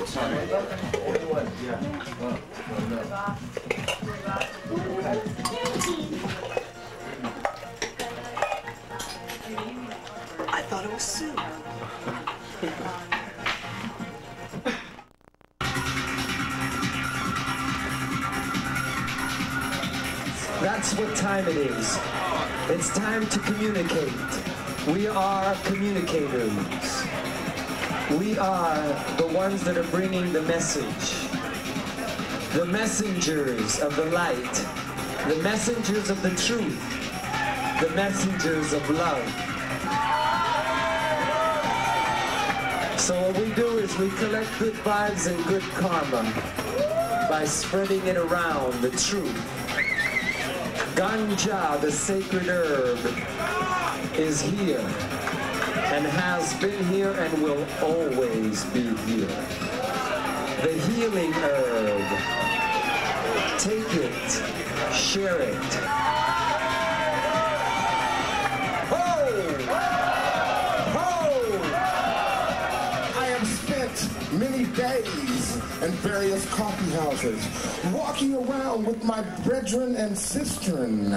Sorry. Yeah. I thought it was soup. That's what time it is. It's time to communicate. We are communicators. We are the ones that are bringing the message. The messengers of the light. The messengers of the truth. The messengers of love. So what we do is we collect good vibes and good karma by spreading it around, the truth. Ganja, the sacred herb, is here and has been here and will always be here. The healing herb. Take it, share it. Many days in various coffee houses, walking around with my brethren and sistren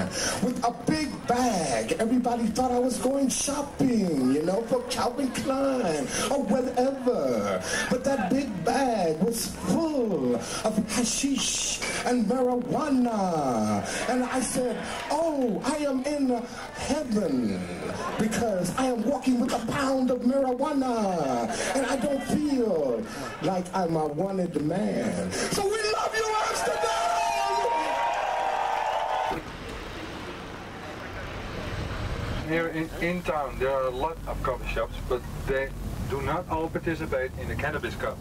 with a big bag. Everybody thought I was going shopping, you know, for Calvin Klein or whatever. But that big bag was full of hashish and marijuana. And I said, oh, I am in heaven because I am walking with a pound of marijuana and I don't feel like I'm a wanted man. So we love you, Amsterdam! Here in town there are a lot of coffee shops, but they do not all participate in the Cannabis Cup.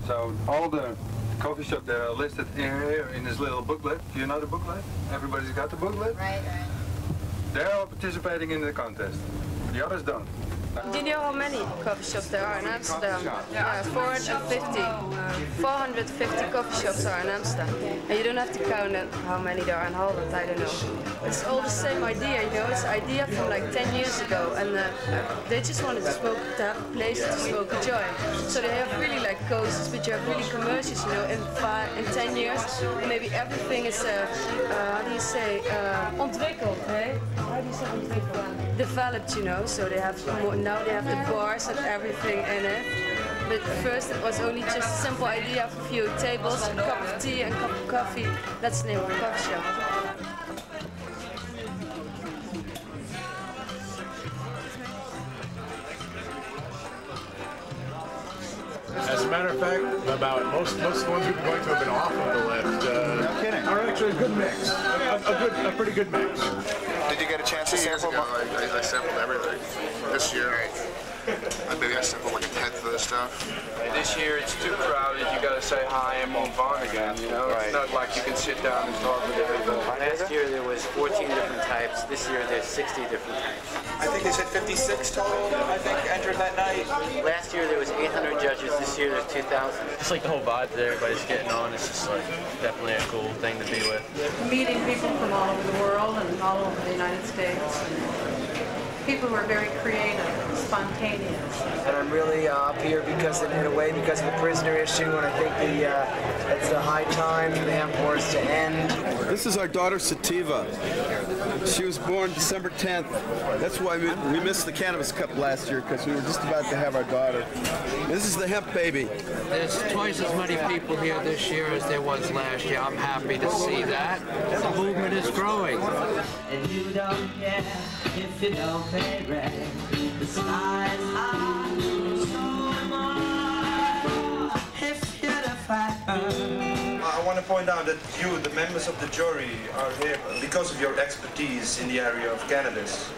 So all the coffee shops that are listed here in this little booklet. Do you know the booklet? Everybody's got the booklet? Right. They're all participating in the contest. The others don't. Do you know how many coffee shops there are in Amsterdam? Yeah, 450. 450 coffee shops are in Amsterdam. And you don't have to count how many there are in Holland, I don't know. It's all the same idea, you know, it's an idea from like 10 years ago. And they just wanted to smoke, to have a place to smoke a joint. So they have really like coasters, but you have really commercials, you know, in 10 years. Maybe everything is, how do you say, ontwikkeld, hey? How do you say ontwikkeld? Developed, you know, so they have more, now they have the bars and everything in it. But first it was only just a simple idea of a few tables, a cup of tea and a cup of coffee. That's the name of the coffee shop. As a matter of fact, about most of the ones we've been going to have been off of the list. No kidding. Are actually a good mix, a pretty good mix. Did you get a chance to sample? I sampled everything. This year, maybe I sampled like a tenth of the stuff. This year it's too crowded. You gotta say hi and move on again. You know, it's not like you can sit down and talk with everybody. Last year there was 14 different types. This year there's 60 different types. I think they said 56 total. I think entered that night. Last year there was 800 judges. This year there's 2,000. Just like the whole vibe that everybody's getting on. It's just like definitely a cool thing to be with. Meeting people from all over the world and all over the United States. People who are very creative, spontaneous. And I'm really up here because, in a way, because of the prisoner issue, and I think it's the high time for the hemp wars to end. This is our daughter Sativa. She was born December 10th. That's why we missed the Cannabis Cup last year, because we were just about to have our daughter. This is the hemp baby. There's twice as many people here this year as there was last year. I'm happy to see that. The movement is growing. And you don't care if you don't pay rent. The sky's high, so am I. If you're the fighter. I want to point out that you, the members of the jury, are here because of your expertise in the area of cannabis.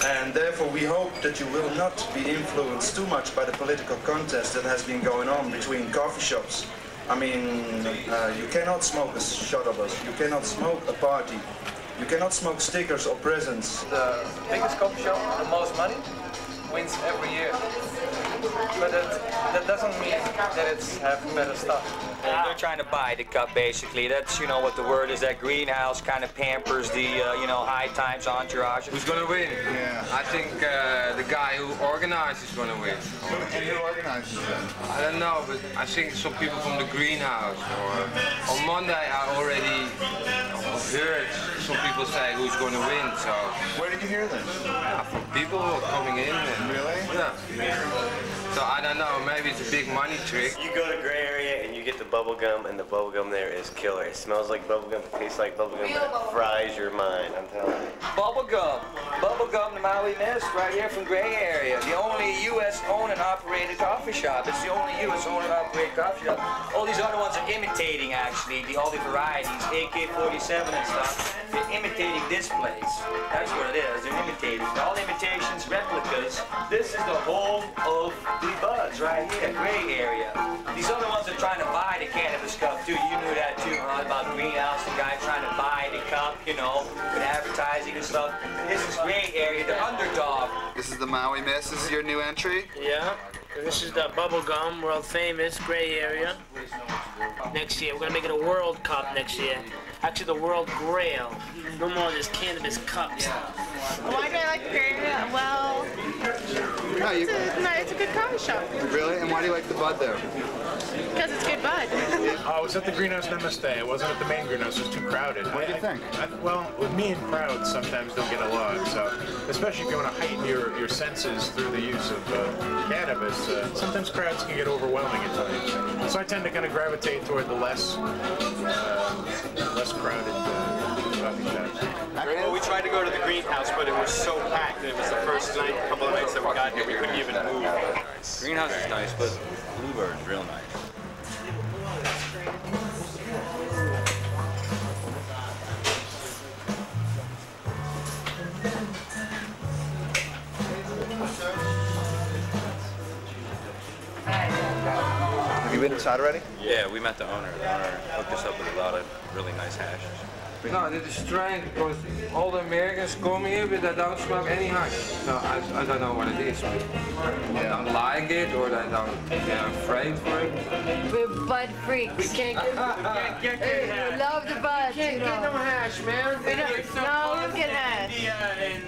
And therefore we hope that you will not be influenced too much by the political contest that has been going on between coffee shops. I mean, you cannot smoke a shot of us, you cannot smoke a party, you cannot smoke stickers or presents. The biggest coffee shop, the most money, wins every year. but that doesn't mean that it's have better stuff. They're trying to buy the cup, basically. That's, you know, what the word is. That greenhouse kind of pampers the, you know, High Times entourage. Who's going to win? Yeah. I think the guy who organizes is going to win. And who organizes it? I don't know, but I think some people from the greenhouse. Or on Monday, I already heard some people say who's going to win. So. Where did you hear this? Yeah, from people who are coming in. And, really? Yeah. So I don't know, maybe it's a big money trick. You go to Gray Area and you get the bubble gum, and the bubble gum there is killer. It smells like bubble gum, it tastes like bubble gum, it fries your mind, I'm telling you. Bubblegum, the Maui Mist, right here from Gray Area. The only U.S. owned and operated coffee shop. It's the only U.S. owned and operated coffee shop. All these other ones are imitating, actually, all the varieties, AK-47 and stuff. They're imitating this place. That's what it is. They're imitating. All imitations, replicas. This is the home of the buds right here, Gray Area. These other ones are trying to buy the Cannabis Cup too. You knew that too, huh? About Greenhouse, the guy trying to buy the cup, you know, with advertising and stuff. This is Gray Area, the underdog. This is the Maui Mist. This is your new entry? Yeah. This is the bubblegum, world famous, Gray Area. Next year, we're gonna make it a World Cup next year. Actually, the World Grail. No more of this Cannabis Cups. Why do I like the Gray Area? Well, it's a good coffee shop. Really? And why do you like the bud there? Because it's good bud. I was at the greenhouse Namaste. It wasn't at the main greenhouse. It was too crowded. What do you think? Well, with me and crowds sometimes don't get along. So, especially if you want to heighten your senses through the use of cannabis, sometimes crowds can get overwhelming at times. So I tend to kind of gravitate toward the less crowded coffee shops. Well, we tried to go to the greenhouse, but it was so packed. It was the first night, couple of nights that we got here, we couldn't even move. Greenhouse is nice, but Bluebird is real nice. Have you been inside already? Yeah, we met the owner. The owner hooked us up with a lot of really nice hashes. No, this is strange because all the Americans come here but they don't smoke any hash. So I don't know what it is. They don't like it or they're afraid for it. We're bud freaks. We can't get hash. We love the buds, We can't get no hash, man. We don't get hash.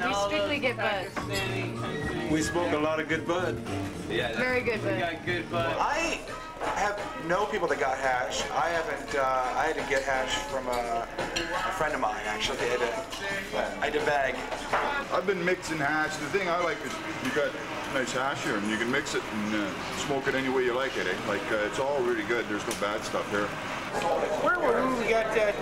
We strictly get buds. We smoke a lot of good bud. Yeah, very good bud. We got good bud. I have know people that got hash. I haven't. I had to get hash from a friend of mine actually. I had a bag. I've been mixing hash. The thing I like is you got nice hash here, and you can mix it and smoke it any way you like it. Eh? Like it's all really good. There's no bad stuff here. Where were we got that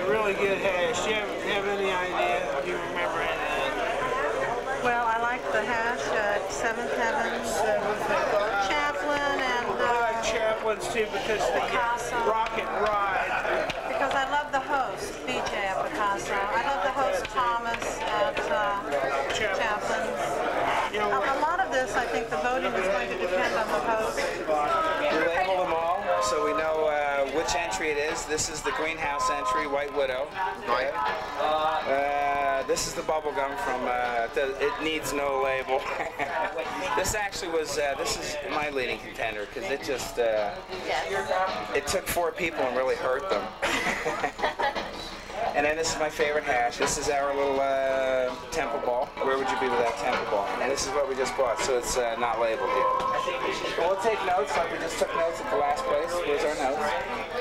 really good hash? Do you have any idea? Do you remember anything? Well, I like the hash at Seventh Heavens, Chaplin, and I like Chaplin's too because the Rocket Ride. Because I love the host, BJ at Picasso. I love the host Thomas at Chaplin's. You know, a lot of this, I think the voting is going to depend on the host. We label them all so we know which entry it is. This is the greenhouse entry, White Widow. Right. This is the bubblegum from, it needs no label. This actually was, this is my leading contender because it just, it took 4 people and really hurt them. And then this is my favorite hash. This is our little temple ball. Where would you be with that temple ball? And this is what we just bought, so it's not labeled yet. We'll take notes like we just took notes at the last place. Here's our notes.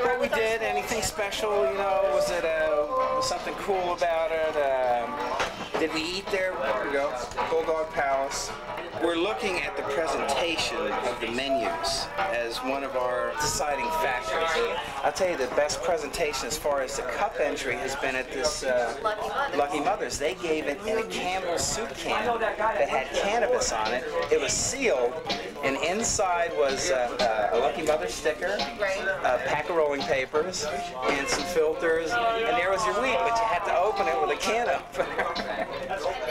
What we did, anything special, you know, was it was something cool about it? Did we eat there? There we go. Bulldog Palace. We're looking at the presentation of the menus as one of our deciding factors. I'll tell you the best presentation as far as the cup entry has been at this Lucky Mother's. They gave it in a Campbell soup can that had cannabis on it. It was sealed, and inside was a Lucky Mother sticker, a pack of rolling papers, and some filters, and there was your weed, but you had to open it with a can opener.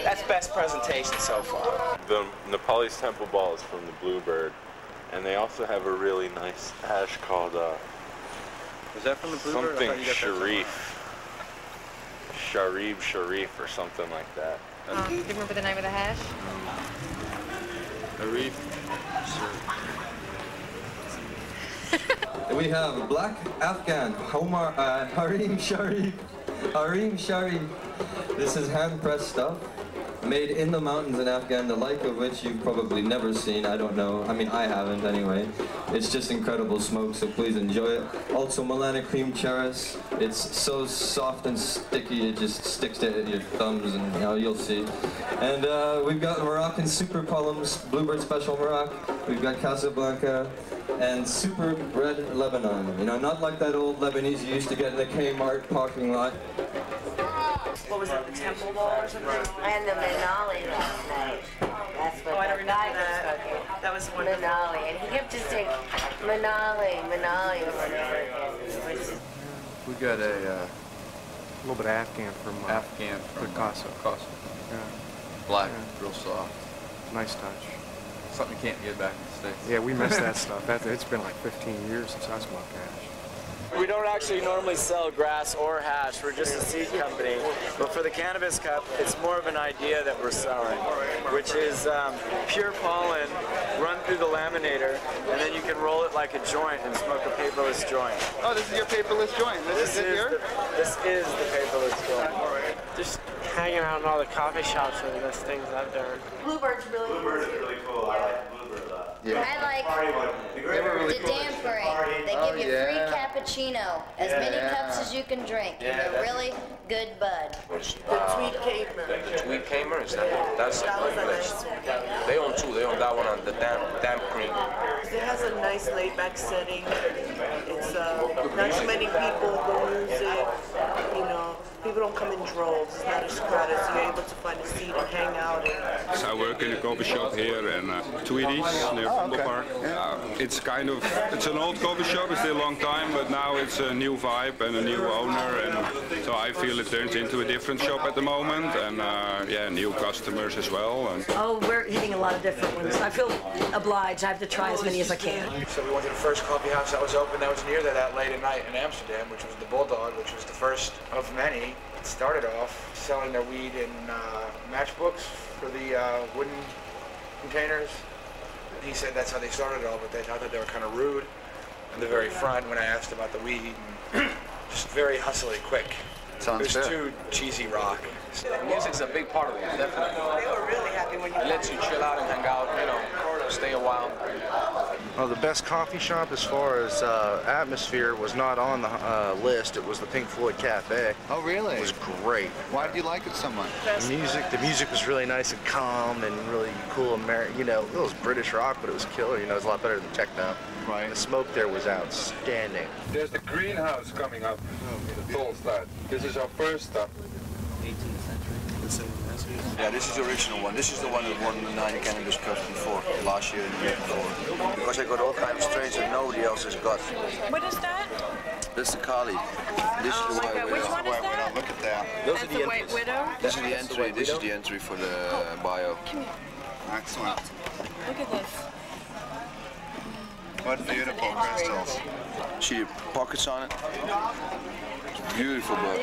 That's best presentation so far. The Nepalese temple ball is from the Bluebird, and they also have a really nice hash called is that from the Bluebird? Something Sharif or something like that. Do you remember the name of the hash? I Arif. We have a black Afghan, Harim Sharif. Harim Sharif. This is hand-pressed stuff, made in the mountains in Afghan, the like of which you've probably never seen. I don't know. I mean, I haven't anyway. It's just incredible smoke, so please enjoy it. Also, Milana cream cheris. It's so soft and sticky, it just sticks to your thumbs, and you'll see. And we've got Moroccan super columns, Bluebird Special Morocco. We've got Casablanca. And super red Lebanon. You know, not like that old Lebanese you used to get in the Kmart parking lot. What was that, the temple ball or something? And the Manali last night. That's what I the remember guy that. was cooking. That was wonderful. Manali. And he kept just saying, Manali over and over again. We got a little bit of Afghan from Picasso. Yeah. Black, real soft. Nice touch. Something you can't get back in the States. Yeah, we miss that stuff. It's been like 15 years since I smoked hash. We don't actually normally sell grass or hash. We're just a seed company. But for the Cannabis Cup, it's more of an idea that we're selling, which is pure pollen run through the laminator, and then you can roll it like a joint and smoke a paperless joint. Oh, this is your paperless joint. This is it here? This is the paperless joint. Just hanging out in all the coffee shops are the best things I've done. Bluebird's really cool. I like Bluebird a lot. Yeah. I like the Dampery. They give you free cappuccino, as many cups as you can drink, and they're really good bud. The Tweed Caper. The Tweed Caper is that's a good place. They own two. They own that one on the damp cream. It has a nice laid-back setting. It's not too many people go use it. You know, people don't come in droves. It's not as crowded, so you're able to find a seat and hang out. So I work in a coffee shop here in Tweedies near Vondel Park. It's an old coffee shop. It's still a long time, but now it's a new vibe and a new owner, and so I feel it turns into a different shop at the moment, and yeah, new customers as well. And Oh, we're hitting a lot of different ones. I feel obliged. I have to try as many as I can. So we went to the first coffee house that was open that was near that late at night in Amsterdam, which was the Bulldog, which was the first of many. It started off selling their weed in matchbooks for the wooden containers. He said that's how they started it all, but they thought that they were kind of rude in the very front when I asked about the weed. And just very hustly, quick. Sounds There's too cheesy rock. Music's a big part of it, definitely. They were really happy when you It lets you chill out and hang out, stay a while. Well, the best coffee shop as far as atmosphere was not on the list. It was the Pink Floyd Cafe. Oh, really? It was great. Why did you like it so much? The music was really nice and calm and really cool. It was British rock, but it was killer. It was a lot better than techno. Right. The smoke there was outstanding. There's the greenhouse coming up. Tolstad. This is our first stop. 18th century. Yeah, this is the original one. This is the one that won the 9 Cannabis Cups before, last year and the year before. Because I got all kinds of strains that nobody else has got. What is that? This is the Kali. This is the White Widow. Which one is that? Look at that. That's the White Widow? This is the entry. This is the entry for the bio. Excellent. Look at this. What beautiful crystals. See the pockets on it? Beautiful bud.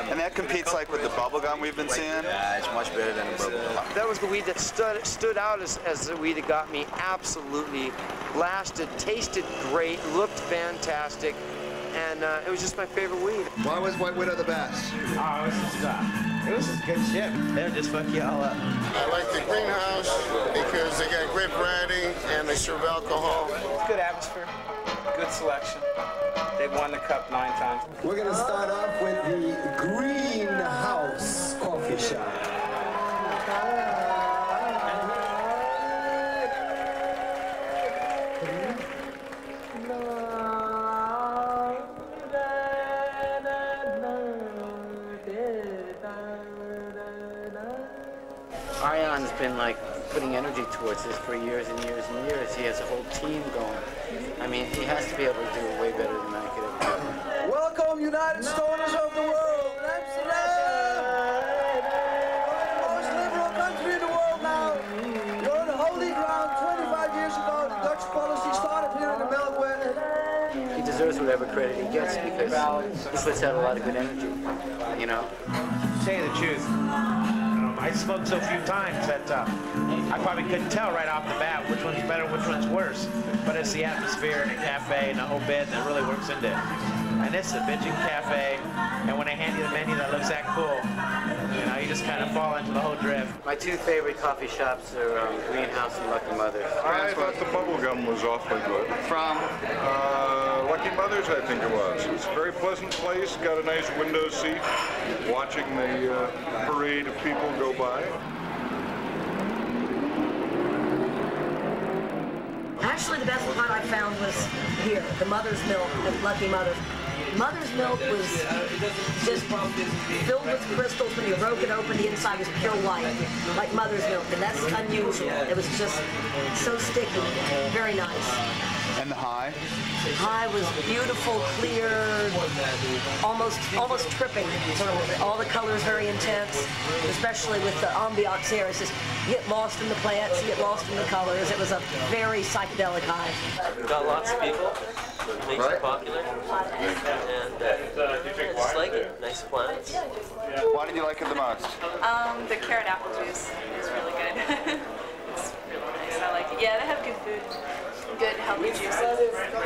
And that competes like with the bubblegum we've been seeing? Yeah, it's much better than the bubblegum. That was the weed that stood out as the weed that got me absolutely lasted, tasted great, looked fantastic, and it was just my favorite weed. Why was White Widow the best? Oh, it was just good shit. They'll just fuck you all up. I like the greenhouse because they got great variety and they serve alcohol. Good atmosphere, good selection. They've won the cup 9 times. We're going to start off with the Greenhouse Coffee Shop. Arion's been like putting energy towards this for years and years and years. He has a whole team going. I mean, he has to be able to do it way better than I could ever do. Welcome, United Stoners of the world, Amsterdam! The most liberal country in the world now. You're on holy ground. 25 years ago, the Dutch policy started here in the Melkweg. He deserves whatever credit he gets because he puts out a lot of good energy, you know? To tell you the truth, I smoked so few times that I probably couldn't tell right off the bat which one's better, which one's worse. But it's the atmosphere in the cafe and the whole bed that really works into it. And it's a bitchin' cafe, and when they hand you the menu that looks that cool, you know, you just kind of fall into the whole drift. My two favorite coffee shops are Greenhouse and Lucky Mother's. I thought the bubblegum was awfully good. From? Lucky Mother's, I think it was. It's a very pleasant place, got a nice window seat, watching the parade of people go by. Actually, the best pot I found was here, the Mother's Milk at Lucky Mother's. Mother's Milk was just filled with crystals. When you broke it open, the inside was pure white, like Mother's Milk, and that's unusual. It was just so sticky, very nice. And the High? High was beautiful, clear, almost tripping. Sort of, all the colors very intense, especially with the ambiance here. It's just, you get lost in the plants, you get lost in the colors. It was a very psychedelic high. Got lots of people, makes it popular, and just like it, nice plants. Why did you like it the most? The carrot apple juice is really good. It's really nice. I like it. Yeah, they have good food. Good, healthy juices.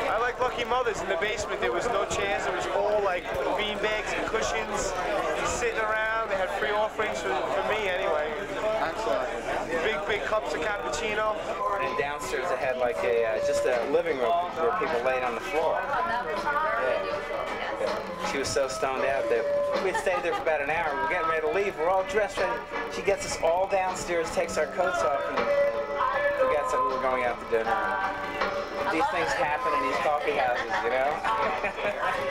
I like Lucky Mother's. In the basement, there was no chairs. It was all like bean bags and cushions sitting around. They had free offerings for me anyway. Excellent. Big cups of cappuccino. And downstairs they had like just a living room where people laid on the floor. Yeah. She was so stoned out that we stayed there for about an hour. We're getting ready to leave. We're all dressed ready. She gets us all downstairs, takes our coats off, and forgets that we were going out to dinner. These things happen in these coffee houses, you know?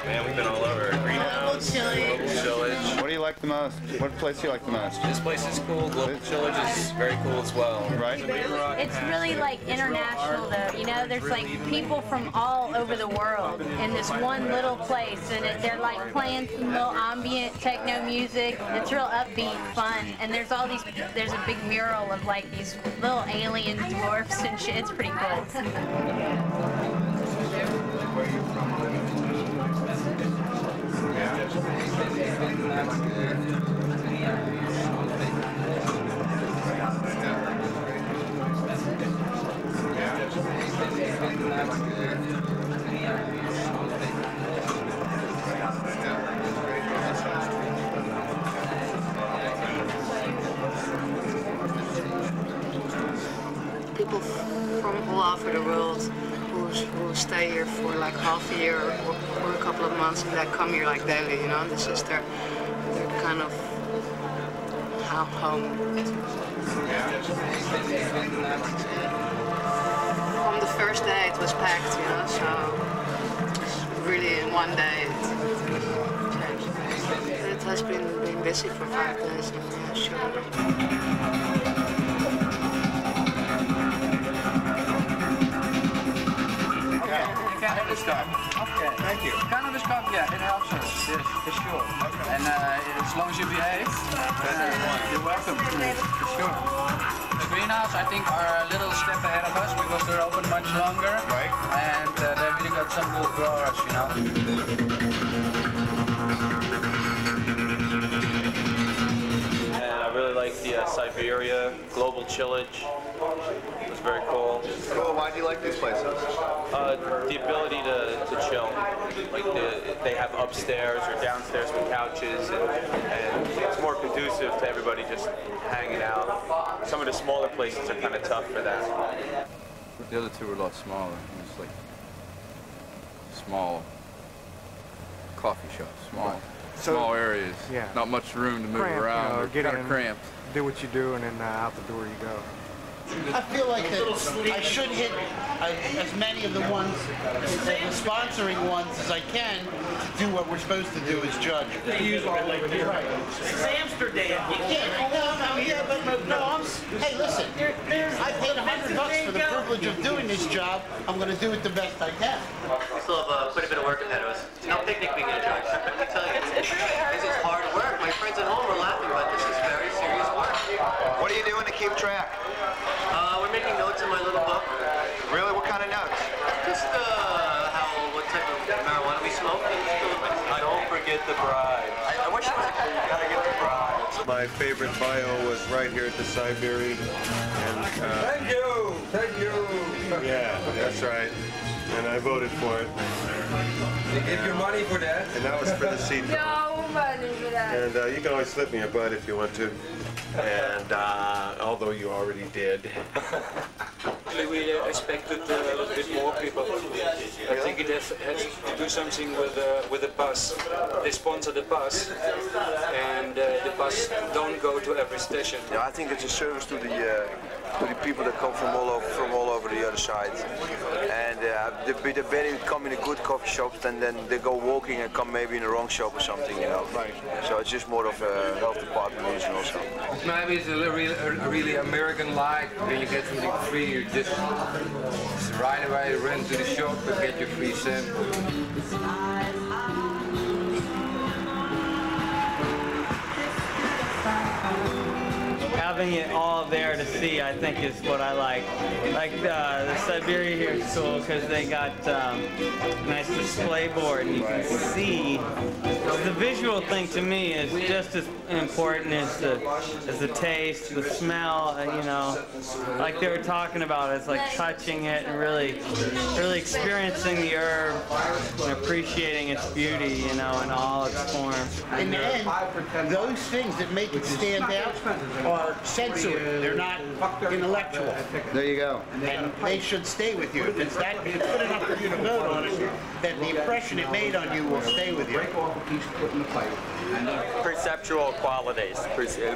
Man, we've been all over. Greenhouse, Global Chillage. What do you like the most? What place do you like the most? This place is cool. Global Chillage is very cool as well. Right? It's really like international though, you know, there's like people from all over the world in this one little place, and they're like playing some little ambient techno music. It's real upbeat, fun, and there's a big mural of like these little alien dwarfs and shit. It's pretty cool. People from all over the world who stay here for like half a year or a couple of months, and that come here like daily, you know. This is their kind of home. From the first day it was packed, you know, so really in one day it has been busy for 5 days. Yeah, sure. Cannabis Cup. Okay. Thank you. Cannabis Cup, yeah, it helps us. Yes, for sure. Okay. And as long as you behave, you're welcome. For sure. The Greenhouse, I think, are a little step ahead of us because they're open much longer. Right. And they really got some good growers, you know. And I really like the Siberia Global Chillage. It was very cool. Cool. Why do you like these places? The ability to chill. Like they have upstairs or downstairs with couches, and it's more conducive to everybody just hanging out. Some of the smaller places are kind of tough for that. The other two were a lot smaller. It's like small coffee shops, small areas. Yeah. Not much room to move around. You know, kind of cramped. Do what you do, and then out the door you go. I feel like that I should hit as many of the ones, the sponsoring ones as I can to do what we're supposed to do as judge. They use all like this. Right. It's Amsterdam. You can't. Hey, listen. I paid $100 for the privilege of doing this job. I'm going to do it the best I can. We still have quite a bit of work ahead of us. It's no picnic being enjoyed. I tell you, this is hard work. My friends at home are laughing, but this is very serious work. What are you doing to keep track? We're making notes in my little book. Really? What kind of notes? Just what type of marijuana we smoke. Don't forget the bride. I wish I gotta get the bride. My favorite bio was right here at the Siberi. And, Thank you! Thank you! Yeah, that's right. And I voted for it. They give you money for that? And that was for the seed. No money for that. And you can always slip me a butt if you want to. And although you already did. We expected a little bit more people. I think it has to do something with the bus. They sponsor the bus, and the bus don't go to every station. Yeah, I think it's a service to the people that come from all over the other side. And they better come in a good coffee shop than they go walking and come maybe in the wrong shop or something, you know. Right. So it's just more of a health department reason also. Maybe it's a really American-like. When you get something free, you just right away run to the shop and get your free sample. Having it all there to see, I think, is what I like. Like the Siberia here is cool because they got nice display board and you can see. The visual thing to me is just as important as the taste, the smell. You know, like they were talking about, it's like touching it and really experiencing the herb and appreciating its beauty, you know, in all its forms. In the end, those things that make it stand out are sensory. They're not intellectual. There you go. And they should stay with you. If it's that, if it's good enough for you to vote on it, then the impression it made on you will stay with you. Perceptual qualities,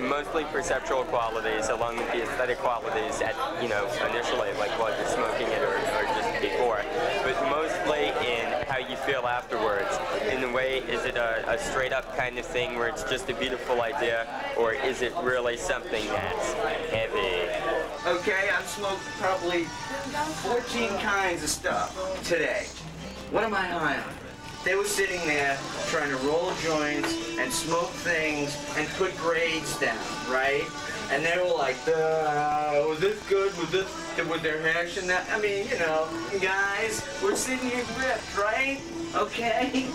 mostly perceptual qualities, along with the aesthetic qualities at, you know, initially, like while you're smoking it or just before, but mostly in how you feel afterwards. In a way, is it a straight up kind of thing where it's just a beautiful idea, or is it really something that's heavy? Okay, I've smoked probably 14 kinds of stuff today. What am I high on? They were sitting there trying to roll joints and smoke things and put grades down, right? And they were like, was this good? Was there hash in that? I mean, you know, guys, we're sitting here ripped, right? Okay?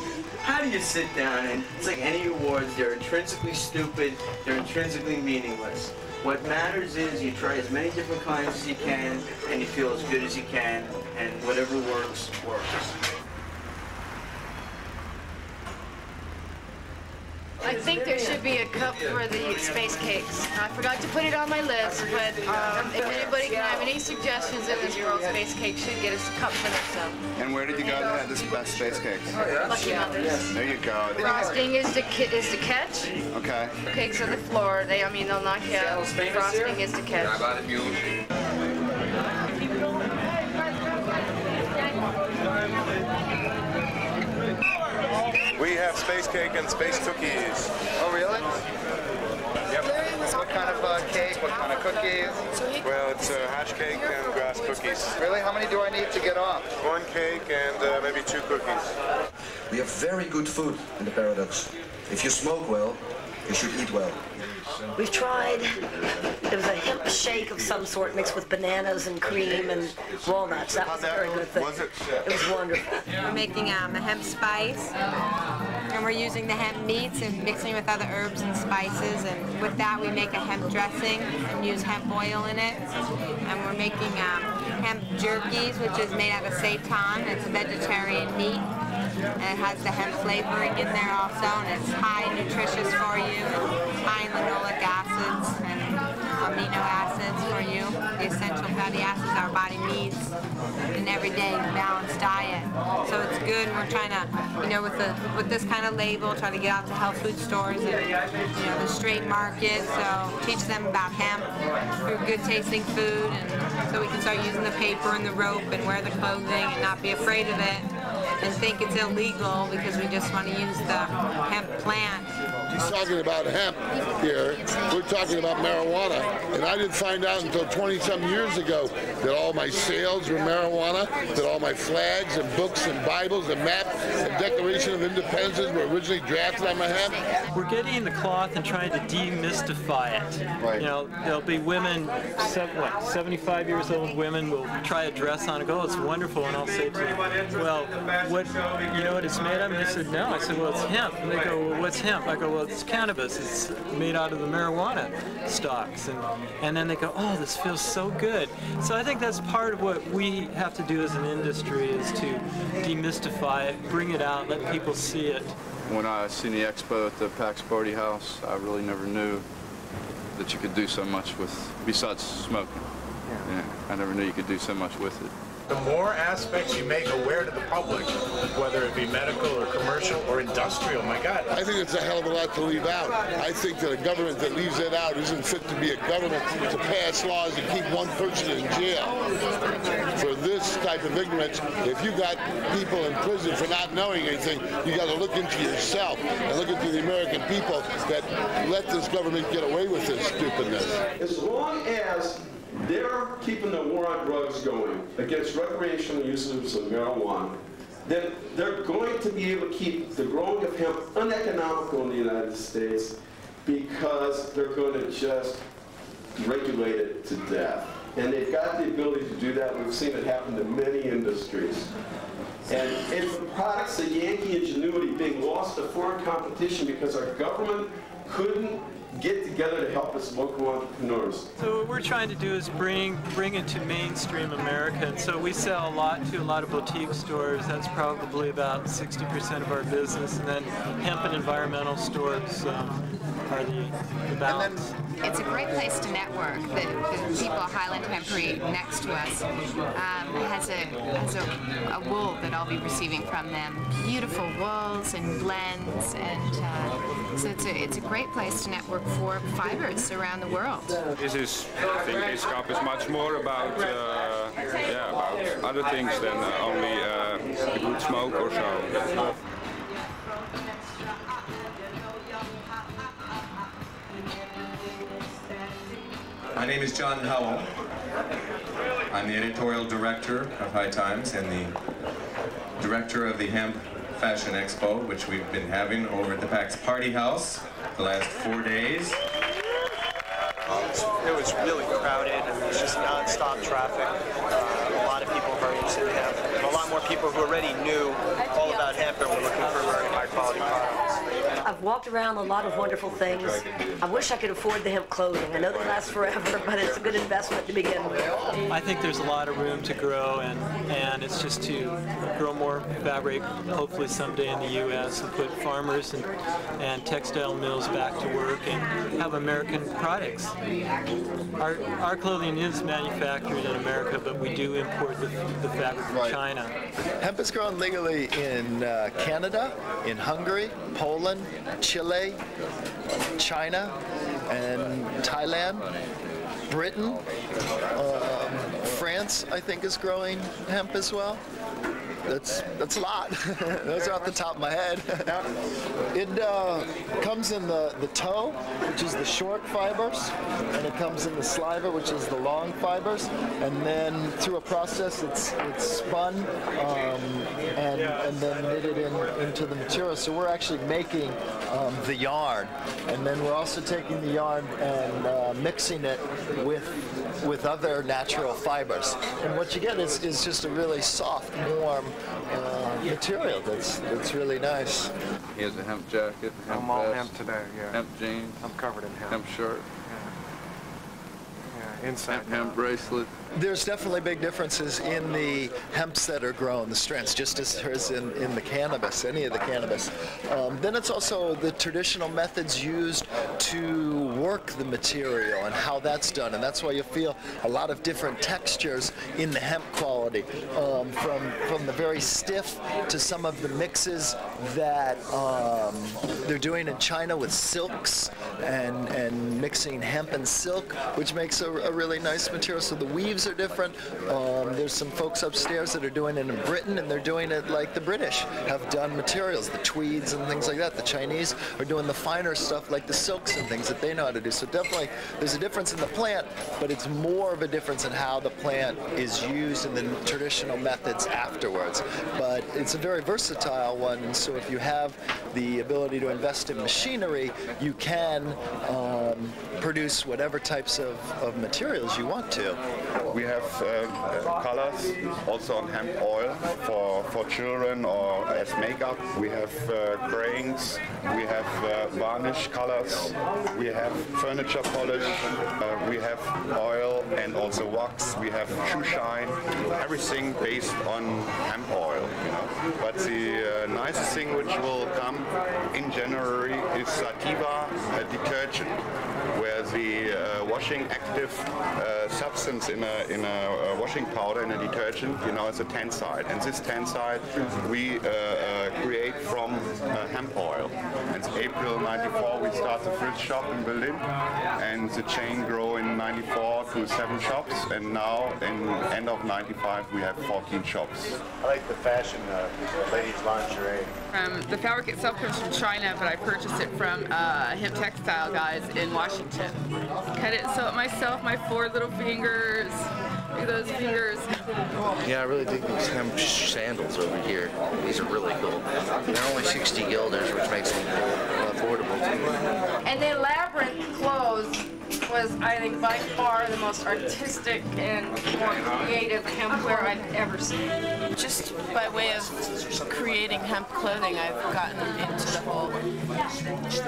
How do you sit down and, it's like any awards, they're intrinsically stupid, they're intrinsically meaningless. What matters is you try as many different kinds as you can, and you feel as good as you can, and whatever works, works. I think there should be a cup for the space cakes. I forgot to put it on my list, but if anybody can have any suggestions in this world, space cakes should get a cup for themselves. And where did you go that had this best space cakes? Lucky Mothers. There you go. Frosting is the catch. Okay. Cakes on the floor. They'll knock you out. Frosting is the catch. We have space cake and space cookies. Oh, really? Yep. What kind of cake? What kind of cookies? Well, it's hash cake and grass cookies. Really? How many do I need to get off? One cake and maybe 2 cookies. We have very good food in the Paradox. If you smoke well, you should eat well. We've tried, it was a hemp shake of some sort mixed with bananas and cream and walnuts. That was a very good thing. Was it? It was wonderful. We're making a hemp spice, and we're using the hemp meats and mixing with other herbs and spices, and with that we make a hemp dressing and use hemp oil in it. And we're making hemp jerkies, which is made out of seitan. It's a vegetarian meat. And it has the hemp flavoring in there also, and it's high nutritious for you, high in linoleic acids and amino acids for you. The essential fatty acids our body needs in an everyday balanced diet. So it's good, and we're trying to, you know, with this kind of label, try to get out to health food stores and, you know, the straight market. So teach them about hemp through good tasting food, and so we can start using the paper and the rope and wear the clothing and not be afraid of it and think it's illegal because we just want to use the hemp plant. He's talking about hemp here. We're talking about marijuana. And I didn't find out until 20-some years ago that all my sales were marijuana, that all my flags and books and Bibles and maps and Declaration of Independence were originally drafted on my hemp. We're getting in the cloth and trying to demystify it. Right. You know, there'll be women, 75 years old women will try a dress on and go, oh, it's wonderful, and I'll say to them, well, what, you know what it's made of? And they said, no. I said, well, it's hemp. And they go, well, what's hemp? I go, well, well, it's cannabis. It's made out of the marijuana stalks. And then they go, oh, this feels so good. So I think that's part of what we have to do as an industry is to demystify it, bring it out, let people see it. When I seen the expo at the PAX Party House, I really never knew that you could do so much with, besides smoking. Yeah, I never knew you could do so much with it. The more aspects you make aware to the public, whether it be medical or commercial or industrial, my God. I think it's a hell of a lot to leave out. I think that a government that leaves it out isn't fit to be a government to pass laws and keep one person in jail. For this type of ignorance, if you got people in prison for not knowing anything, you got to look into yourself and look into the American people that let this government get away with this stupidness. As long as they're keeping the war on drugs going against recreational users of marijuana, then they're going to be able to keep the growing of hemp uneconomical in the United States because they're going to just regulate it to death. And they've got the ability to do that. We've seen it happen to many industries. And it's the products of Yankee ingenuity being lost to foreign competition because our government couldn't get together to help us local entrepreneurs. So what we're trying to do is bring it to mainstream America, and so we sell a lot to a lot of boutique stores. That's probably about 60% of our business, and then hemp and environmental stores are the balance. It's a great place to network. The people at Highland Hempery next to us has a wool that I'll be receiving from them. Beautiful wools and blends, and so it's a great place to network for fibers around the world. I think this cup is much more about about other things than only a good smoke or so. My name is John Howell. I'm the editorial director of High Times and the director of the Hemp Fashion Expo, which we've been having over at the PAX Party House the last 4 days. It was really crowded, and it was just non-stop traffic. A lot of people very interested in hemp, and a lot more people who already knew all about hemp and were looking for very high-quality products. I've walked around a lot of wonderful things. I wish I could afford the hemp clothing. I know they last forever, but it's a good investment to begin with. I think there's a lot of room to grow, and it's just to grow more fabric, hopefully someday in the U.S., and put farmers and textile mills back to work and have American products. Our clothing is manufactured in America, but we do import the fabric from China. Hemp is grown legally in Canada, in Hungary, Poland, Chile, China, and Thailand, Britain, France, I think, is growing hemp as well. That's a lot. Those are off the top of my head. It comes in the tow, which is the short fibers, and it comes in the sliver, which is the long fibers, and then through a process it's spun and then knitted into the material. So we're actually making the yarn, and then we're also taking the yarn and mixing it with other natural fibers. And what you get is just a really soft, warm material that's really nice. Here's a hemp jacket, hemp I'm all vest, hemp today, yeah. hemp jeans. I'm covered in hemp. Hemp shirt. Yeah, inside. Hemp bracelet. There's definitely big differences in the hemps that are grown, the strands, just as there is in the cannabis, any of the cannabis. Then it's also the traditional methods used to work the material and how that's done, and that's why you feel a lot of different textures in the hemp quality, from the very stiff to some of the mixes that they're doing in China with silks and mixing hemp and silk, which makes a really nice material. So the weaves are different. There's some folks upstairs that are doing it in Britain, and they're doing it like the British have done materials, the tweeds and things like that. The Chinese are doing the finer stuff like the silks and things that they know how to do. So definitely there's a difference in the plant, but it's more of a difference in how the plant is used in the traditional methods afterwards. But it's a very versatile one, so if you have the ability to invest in machinery, you can produce whatever types of materials you want to. We have colors also on hemp oil for children or as makeup. We have grains, we have varnish colors, we have furniture polish, we have oil and also wax, we have shoe shine, everything based on hemp oil. You know? But the nicest thing which will come in January is sativa detergent, where the washing active substance in a washing powder in a detergent, you know, is a tenside, and this tenside we create from hemp oil. And April '94 we start the first shop in Berlin, and the chain grew in '94 to 7 shops, and now in end of '95 we have 14 shops. I like the fashion ladies lingerie. The fabric itself comes from China, but I purchased it from hemp textile guys in Washington. Cut it sew it myself, my 4 little fingers. Look at those fingers. Yeah, I really dig these hemp sandals over here. These are really cool. They're only 60 guilders, which makes them affordable too. And the Labyrinth clothes was, I think, by far the most artistic and more creative hemp wear I've ever seen. Just by way of creating hemp clothing, I've gotten into the whole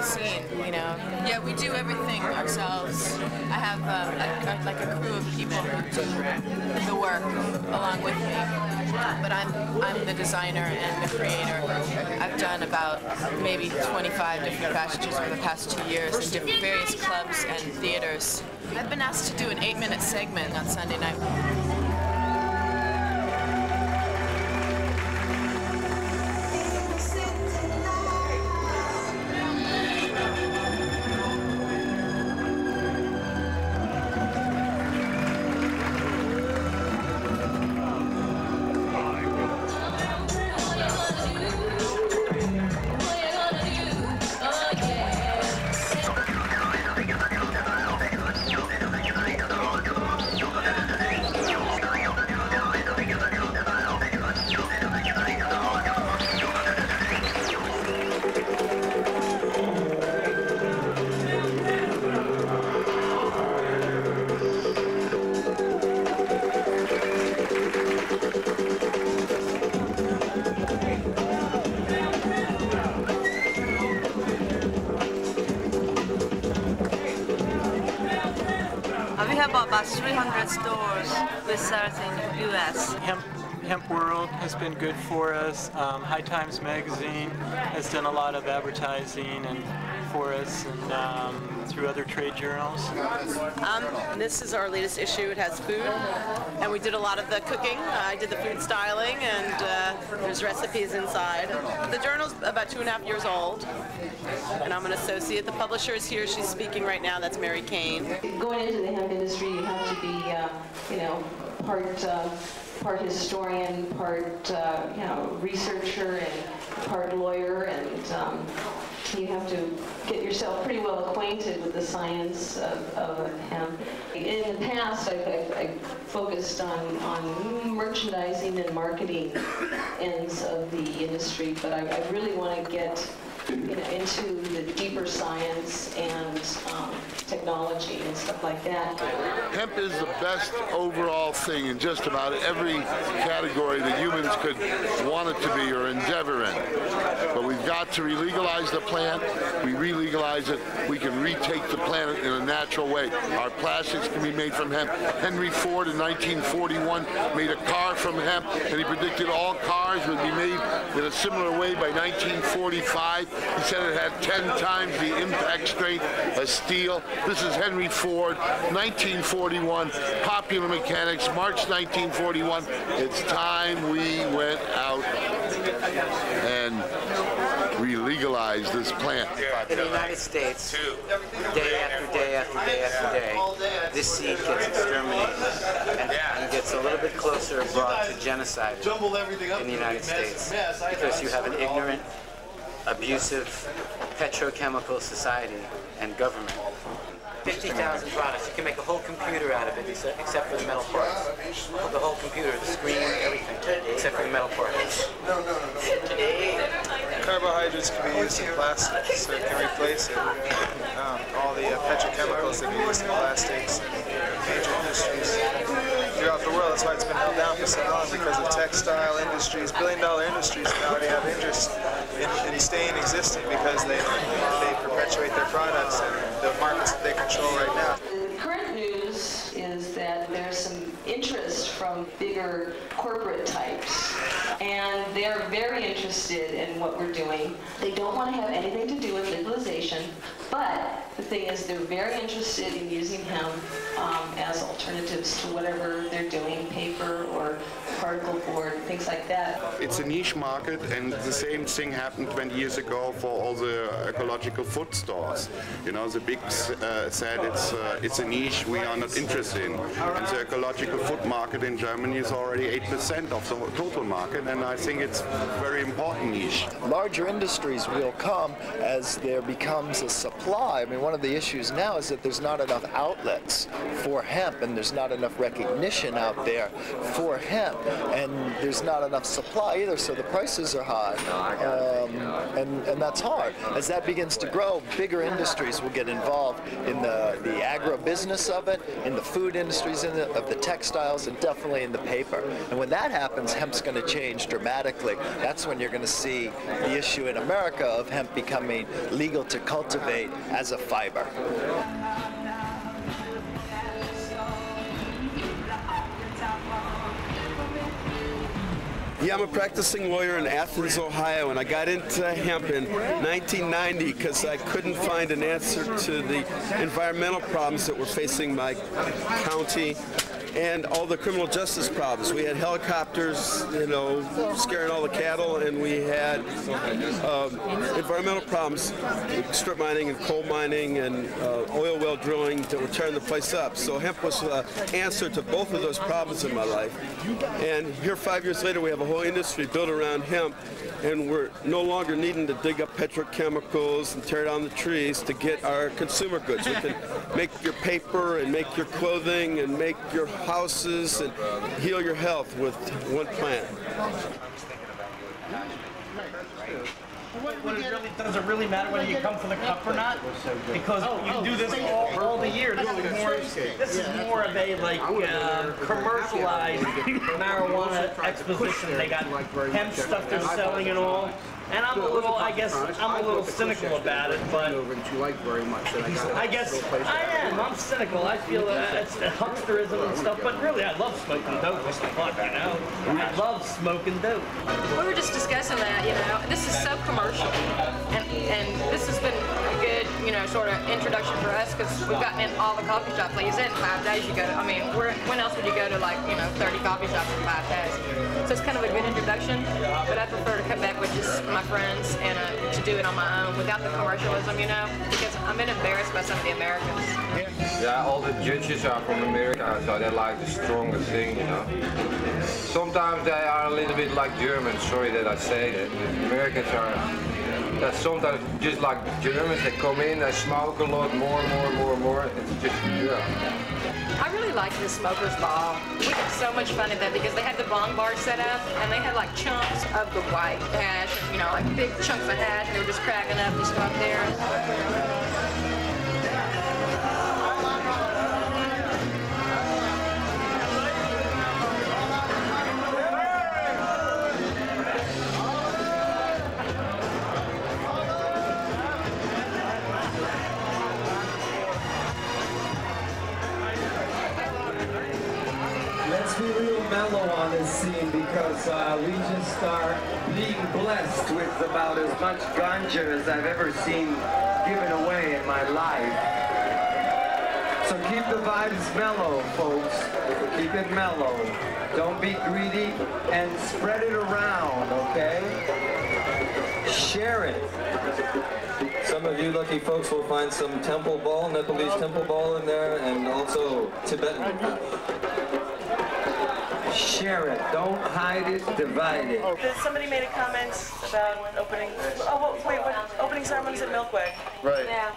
scene, you know. Yeah, we do everything ourselves. I have like a crew of people who do the work along with me. But I'm the designer and the creator. I've done about maybe 25 different fashion shows over the past 2 years in different various clubs and theaters. I've been asked to do an 8-minute segment on Sunday night. We have about 300 stores with sales in the U.S. Hemp World has been good for us. High Times magazine has done a lot of advertising and for us, and through other trade journals. This is our latest issue. It has food, and we did a lot of the cooking. I did the food styling, and there's recipes inside. The journal's about 2.5 years old, and I'm an associate. The publisher is here. She's speaking right now. That's Mary Kane. Going into the hemp industry, you have to be, part historian, part researcher, and part lawyer, and you have to get yourself pretty well acquainted with the science of hemp. In the past, I focused on merchandising and marketing ends of the industry, but I really want to get into the deeper science and technology and stuff like that. Hemp is the best overall thing in just about every category that humans could want it to be or endeavor in. But we've got to re-legalize the plant. We re-legalize it, we can retake the planet in a natural way. Our plastics can be made from hemp. Henry Ford in 1941 made a car from hemp, and he predicted all cars would be made in a similar way by 1945. He said it had 10 times the impact strength of steel. This is Henry Ford, 1941, Popular Mechanics, March 1941. It's time we went out and re-legalized this plant. In the United States, day after day after day after day, this seed gets exterminated and gets a little bit closer brought to genocide in the United States because you have an ignorant, abusive, petrochemical society and government. 50,000 products. You can make a whole computer out of it, except for the metal parts. The whole computer, the screen, everything, except for the metal parts. Carbohydrates can be used in plastics, so it can replace it. All the petrochemicals that are used in plastics and major industries. That's why it's been held down for so long, because of textile industries, billion-dollar industries that already have interest in staying existing because they perpetuate their products and the markets that they control right now. The current news is that there's some interest from bigger corporate types, and they're very interested in what we're doing. They don't want to have anything to do with legalization, but the thing is they're very interested in using hemp as alternatives to whatever they're doing, paper or particle board, things like that. It's a niche market, and the same thing happened 20 years ago for all the ecological food stores. You know, the big said it's a niche we are not interested in. And the ecological food market in Germany is already 8% of the total market, and I think it's a very important niche. Larger industries will come as there becomes a supply. I mean, one of the issues now is that there's not enough outlets for hemp, and there's not enough recognition out there for hemp, and there's not enough supply either, so the prices are high, and that's hard. As that begins to grow, bigger industries will get involved in the agribusiness of it, in the food industries of the textiles, and definitely in the paper. And when that happens, hemp's going to change dramatically. That's when you're going to see the issue in America of hemp becoming legal to cultivate as a fiber. Yeah, I'm a practicing lawyer in Athens, Ohio, and I got into hemp in 1990 because I couldn't find an answer to the environmental problems that were facing my county and all the criminal justice problems. We had helicopters, you know, scaring all the cattle, and we had environmental problems, strip mining and coal mining and oil well drilling that were tearing the place up. So hemp was the answer to both of those problems in my life. And here 5 years later, we have a whole industry built around hemp, and we're no longer needing to dig up petrochemicals and tear down the trees to get our consumer goods. We can make your paper and make your clothing and make your houses and heal your health with one plant. Does it really matter whether you come for the cup or not? Because you can do this all the year. This is more of a commercialized marijuana exposition. They got hemp stuff they're selling and all. And I'm a little, I guess, I'm a little cynical about it, but I guess I am. I'm cynical. I feel it's hucksterism and stuff, but really I love smoking dope. What the fuck, you know? I love smoking dope. We were just discussing that, you know, this is so commercial, and this has been a good, you know, sort of introduction for us, because we've gotten in all the coffee shops. Like you said, in 5 days you go to, I mean, when else would you go to, like, you know, 30 coffee shops in 5 days? So it's kind of a good introduction, but I prefer to come back with just my friends and to do it on my own without the commercialism, you know, because I've been embarrassed by some of the Americans. Yeah, all the judges are from America, so they like the stronger thing, you know. Sometimes they are a little bit like Germans, sorry that I say that. The Americans are sometimes just like the Germans. They come in, they smoke a lot, more. It's just, yeah. I really like the Smokers Ball. We had so much fun at that because they had the bong bar set up, and they had like chunks of the white hash, you know, like big chunks of hash, and they were just cracking up and stuff there. Let's be real mellow on this scene, because we just are being blessed with about as much ganja as I've ever seen given away in my life. So keep the vibes mellow, folks. Keep it mellow. Don't be greedy, and spread it around, okay? Share it. Some of you lucky folks will find some temple ball, Nepalese temple ball in there, and also Tibetan. Share it. Don't hide it. Divide it. Somebody made a comment about opening. Oh, wait, what? Opening ceremonies at Milkway. Right. Yeah.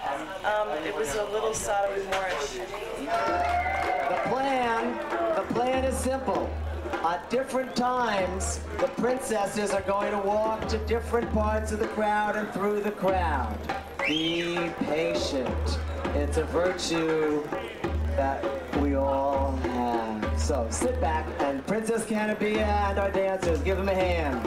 It was a little Sodom and Gomorrah-ish. The plan is simple. At different times, the princesses are going to walk to different parts of the crowd and through the crowd. Be patient. It's a virtue that we all have. So sit back and Princess Cannabis and our dancers, give them a hand.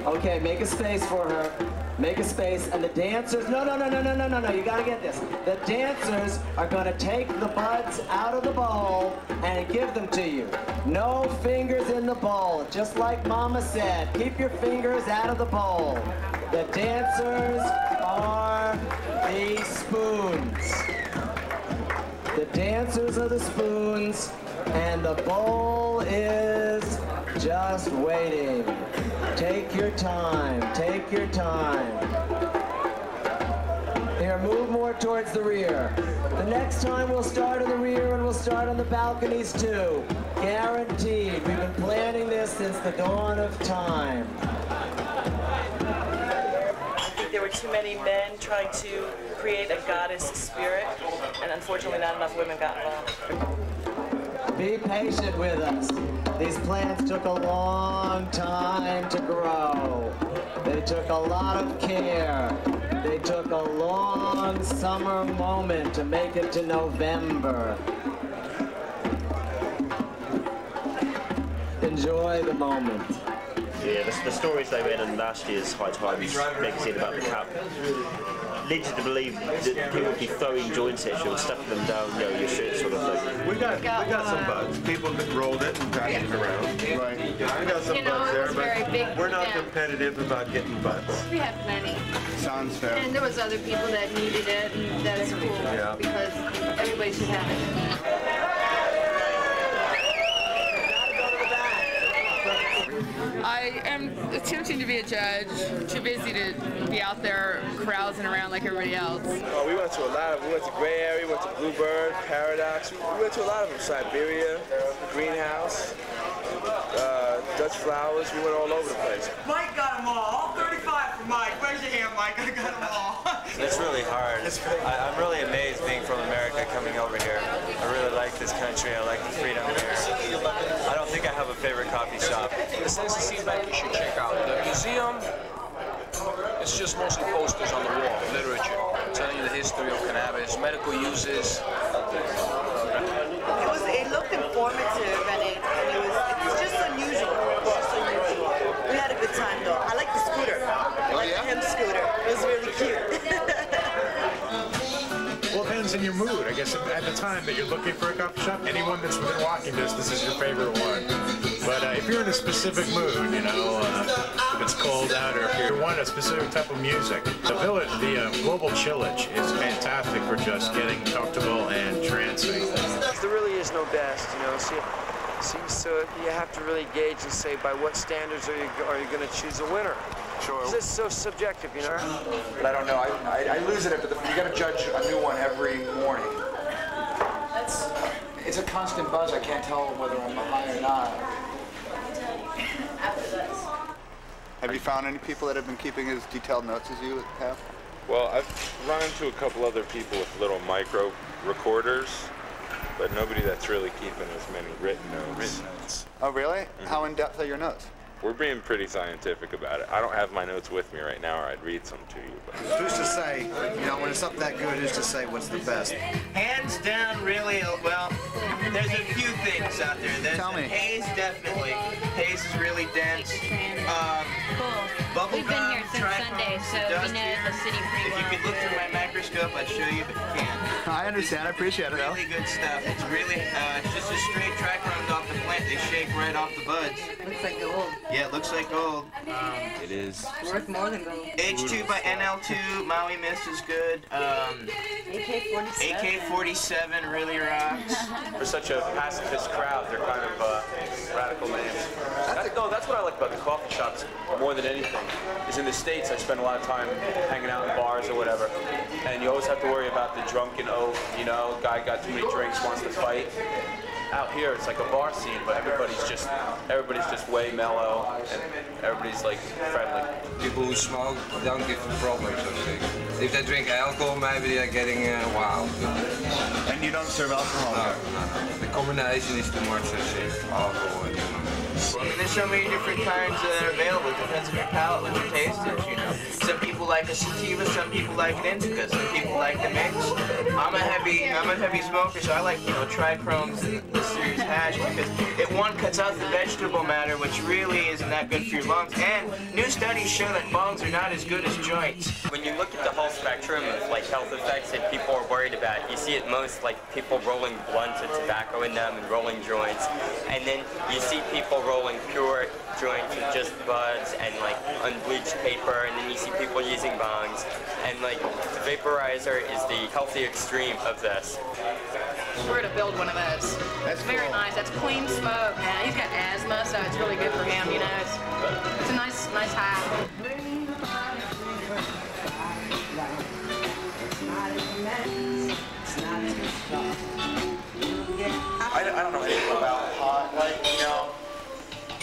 Okay, make a space for her. Make a space, and the dancers, no, you gotta get this. The dancers are gonna take the buds out of the bowl and give them to you. No fingers in the bowl, just like Mama said. Keep your fingers out of the bowl. The dancers are the spoons. The dancers are the spoons, and the bowl is just waiting. Take your time, take your time. Here, move more towards the rear. The next time we'll start in the rear and we'll start on the balconies too. Guaranteed. We've been planning this since the dawn of time. I think there were too many men trying to create a goddess spirit, and unfortunately not enough women got involved. Be patient with us. These plants took a long time to grow. They took a lot of care. They took a long summer moment to make it to November. Enjoy the moment. Yeah, the stories they read in last year's High Times magazine about the cup leads you to believe that people would be throwing joints at you and stuffing them down your shirt sort of thing. We got some buds. People that rolled it and passed it around. Right. We got some buds there, but we're not competitive about getting buds. We have plenty. Sounds fair. And there was other people that needed it, and that's cool because everybody should have it. I am attempting to be a judge, too busy to be out there carousing around like everybody else. Oh, we went to a lot of them. We went to Gray Area, we went to Bluebird, Paradox. We went to a lot of them. Siberia, Greenhouse, Dutch Flowers. We went all over the place. Mike got them all 35 for Mike. Where's your hand, Mike? I got them all. It's really hard. I'm really amazed being from America coming over here. I really like this country. I like the freedom here. I don't think I have a favorite coffee shop. The Sensi Seed Bank you should check out. The museum, it's just mostly posters on the wall, literature, telling you the history of cannabis, medical uses. It looked informative and it's just unusual. We had a good time though. I like the scooter. I like the hemp scooter. It was really cute. Well, it depends on your mood. I guess at the time that you're looking for a coffee shop, anyone that's within walking distance is your favorite one. But if you're in a specific mood, you know, if it's cold out or if you want a specific type of music, the Global Chillage is fantastic for just getting comfortable and trancing. There really is no best, you know. So you have to really gauge and say by what standards are you going to choose a winner. Sure. It's just so subjective, you know. But I don't know. I lose it after you got to judge a new one every morning. It's a constant buzz. I can't tell whether I'm high or not. Have you found any people that have been keeping as detailed notes as you have? Well, I've run into a couple other people with little micro recorders, but nobody that's really keeping as many written notes. Oh, really? How in-depth are your notes? We're being pretty scientific about it. I don't have my notes with me right now, or I'd read some to you. But. Who's to say, you know, when it's up that good, who's to say what's the best? Hands down, really, well, there's a few things out there. There's the haze, definitely. Haze is really dense. We've been here since Sunday, so we know the city pretty well. If you could look through my microscope, I'd show you, but you can't. I understand. I appreciate it, though. Really good stuff. It's really, it's just a straight track runs off the plant. They shake right off the buds. Looks like gold. Yeah, it looks like gold. It is. Worth more than gold. H2 by NL2, Maui Mist is good. AK-47. AK-47 really rocks. For such a pacifist crowd, they're kind of radical names. That's what I like about the coffee shops more than anything. Is in the States, I spend a lot of time hanging out in bars or whatever, and you always have to worry about the drunken oaf, you know, guy got too many drinks, wants to fight. Out here, it's like a bar scene, but everybody's just way mellow, and everybody's like friendly. People who smoke don't give problems, I think. If they drink alcohol, maybe they're getting wild. And you don't serve alcohol? No. The combination is too much, I think. Alcohol and buds. And there's so many different kinds that are available. It depends on your palate, what your taste is, you know. Some people like a sativa, some people like an indica, some people like the mix. I'm a heavy smoker, so I like, you know, trichromes and the series hash because it, one, cuts out the vegetable matter, which really isn't that good for your lungs. And new studies show that bongs are not as good as joints. When you look at the whole spectrum of like health effects that people are worried about, you see it most like people rolling blunts with tobacco in them and rolling joints, and then you see people rolling pure joints with just buds and like unbleached paper, and then you see people using bongs, and like the vaporizer is the healthy extreme of this. We're gonna build one of those. That's very cool. Nice. That's clean smoke, man. He's got asthma, so it's really good for him, you know. It's a nice high. I don't know anything about pot, like, you know,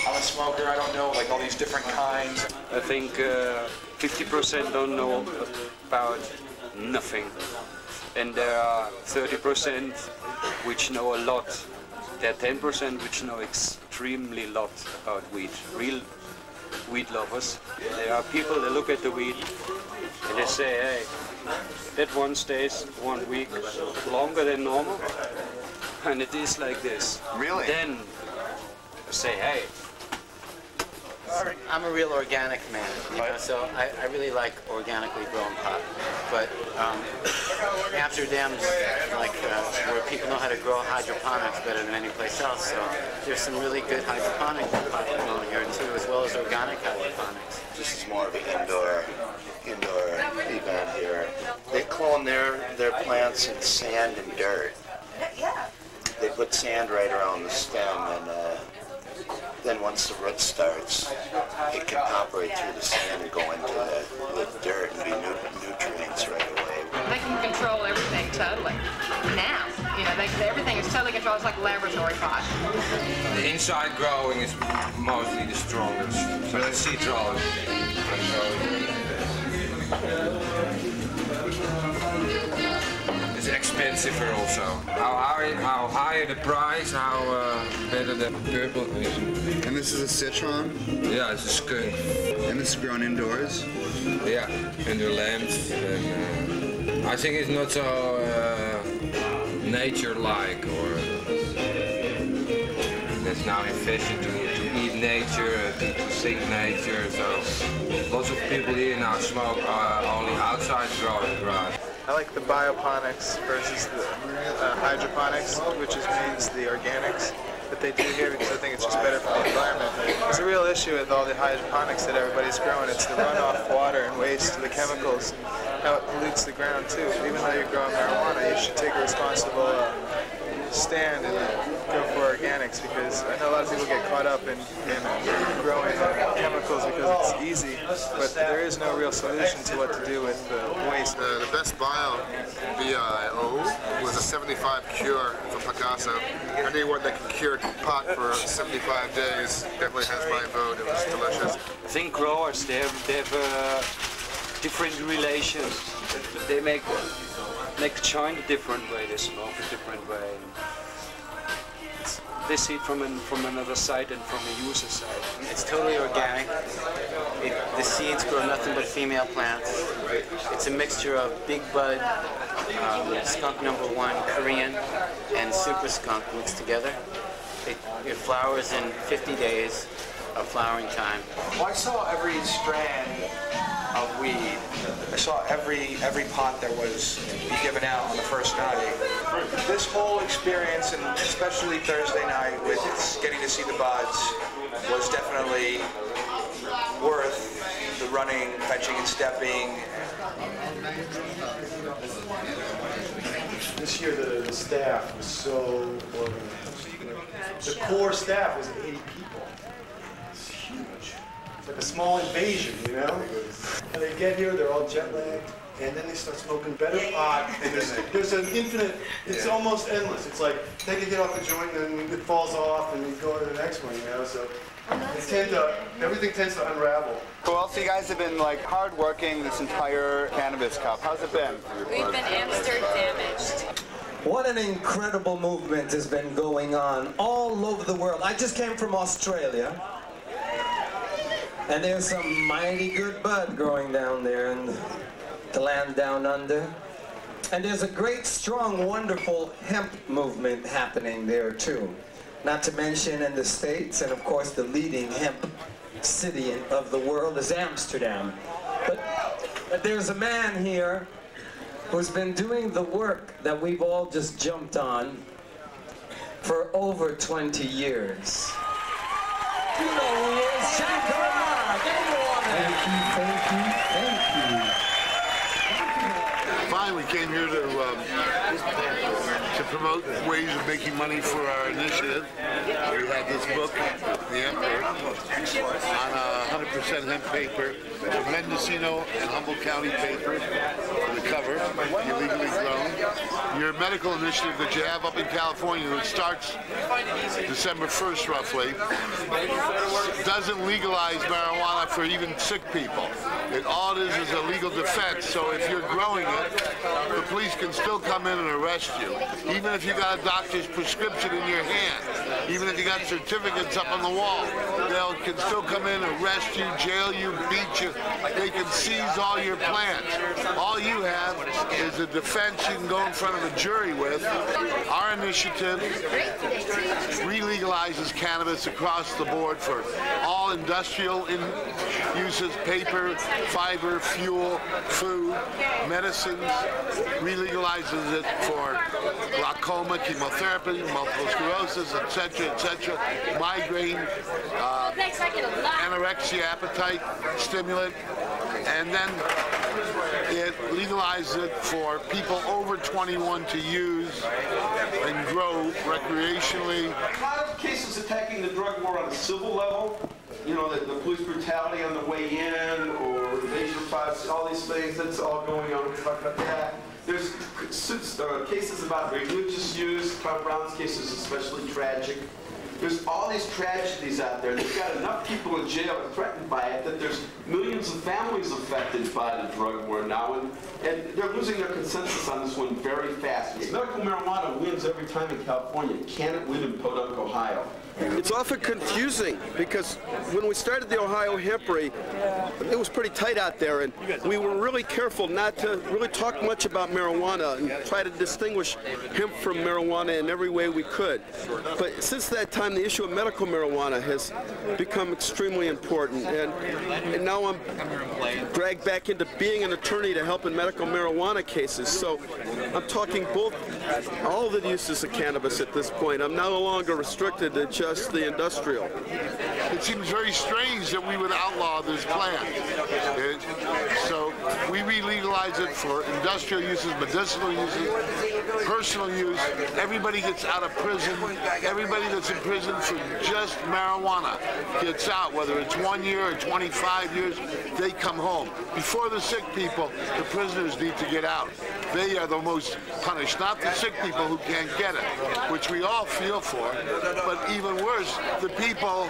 I'm a smoker, I don't know, like, all these different kinds. I think 50% don't know about nothing. And there are 30% which know a lot. There are 10% which know extremely lot about weed, real weed lovers. There are people that look at the weed and they say, hey, that one stays 1 week longer than normal, and it is like this. Really? Then say, hey. I'm a real organic man, you know, so I really like organically grown pot. But Amsterdam's like where people know how to grow hydroponics better than any place else. So there's some really good hydroponic pot grown here too, as well as organic hydroponics. This is more of an indoor event here. They clone their plants in sand and dirt. They put sand right around the stem, and then once the root starts, it can operate through the sand and go into the dirt and be nutrients right away. They can control everything totally. Now, you know, everything is totally controlled. It's like a laboratory pot. The inside growing is mostly the strongest. So the seeds are all. It's expensive also. How higher the price, how better the purple is. And this is a citron? Yeah, it's a skunk. And this is grown indoors? Yeah, under lamps. And, I think it's not so nature-like, or there's now in fashion to eat nature, to sing nature. So lots of people here now smoke only outside growing grass. I like the bioponics versus the hydroponics, which means the organics that they do here, because I think it's just better for the environment. There's a real issue with all the hydroponics that everybody's growing. It's the runoff water and waste, the chemicals, how it pollutes the ground too. Even though you're growing marijuana, you should take a responsible stand and go for organics, because I know a lot of people get caught up in growing chemicals because it's easy, but there is no real solution to what to do with the waste. The best bio, BIO, was a 75 cure from Picasso. Anyone that can cure pot for 75 days definitely has my vote. It was delicious. I think growers, they have different relations. They make the joint a different way, they smoke a different way. They see it from another side and from a user side. It's totally organic. The seeds grow nothing but female plants. It's a mixture of big bud, skunk #1, Korean, and super skunk mixed together. It flowers in 50 days of flowering time. Well, I saw every strand of weed. I saw every pot that was be given out on the first night. This whole experience, and especially Thursday night with getting to see the buds, was definitely worth the running, fetching, and stepping. This year the staff was so organized. The core staff was 80 people. It's huge. It's like a small invasion, you know? And they get here, they're all jet lagged, and then they start smoking better pot, and there's an infinite, it's almost endless. It's like, take a hit off the joint, and then it falls off, and you go to the next one, you know? So everything tends to unravel. Well, so you guys have been like hard working this entire Cannabis Cup. How's it been? We've been Amsterdam-damaged. What an incredible movement has been going on all over the world. I just came from Australia, and there's some mighty good bud growing down there in the land down under. And there's a great, strong, wonderful hemp movement happening there too. Not to mention in the States, and of course the leading hemp city of the world is Amsterdam. But there's a man here who's been doing the work that we've all just jumped on for over 20 years. You know who he is, Sagarmatha. Thank you, thank you, thank you. Fine, we came here to promote ways of making money for our initiative. We had this book, The Emperor, on 100% hemp paper, Mendocino and Humboldt County paper for the cover, illegally grown. Your medical initiative that you have up in California that starts December 1st roughly, doesn't legalize marijuana for even sick people. All it is a legal defense, so if you're growing it, the police can still come in and arrest you. Even if you got a doctor's prescription in your hand, even if you got certificates up on the wall, they can still come in, arrest you, jail you, beat you. They can seize all your plants. All you have is a defense you can go in front of a jury with. Our initiative re-legalizes cannabis across the board for all industrial uses, paper, fiber, fuel, food, medicines, re-legalizes it for glaucoma, chemotherapy, multiple sclerosis, etc., migraine, anorexia, appetite stimulant, and then it legalizes it for people over 21 to use and grow recreationally. A lot of cases attacking the drug war on a civil level, you know, the police brutality on the way in, or invasion of privacy, all these things, that's all going on. We'll talk about that. There's cases about religious use. Tom Brown's case is especially tragic. There's all these tragedies out there. They've got enough people in jail threatened by it that there's millions of families affected by the drug war now, and they're losing their consensus on this one very fast. Medical marijuana wins every time in California. Can it win in Podunk, Ohio? It's often confusing because when we started the Ohio Hempery, it was pretty tight out there, and we were really careful not to really talk much about marijuana and try to distinguish hemp from marijuana in every way we could. But since that time, the issue of medical marijuana has become extremely important, and now I'm dragged back into being an attorney to help in medical marijuana cases. So I'm talking all the uses of cannabis at this point. I'm no longer restricted to just the industrial. It seems very strange that we would outlaw this plant. So we re-legalize it for industrial uses, medicinal uses, personal use. Everybody gets out of prison. Everybody that's in prison for just marijuana gets out, whether it's 1 year or 25 years, they come home. Before the sick people, the prisoners need to get out. They are the most punished, not the sick people who can't get it, which we all feel for, but even worse, the people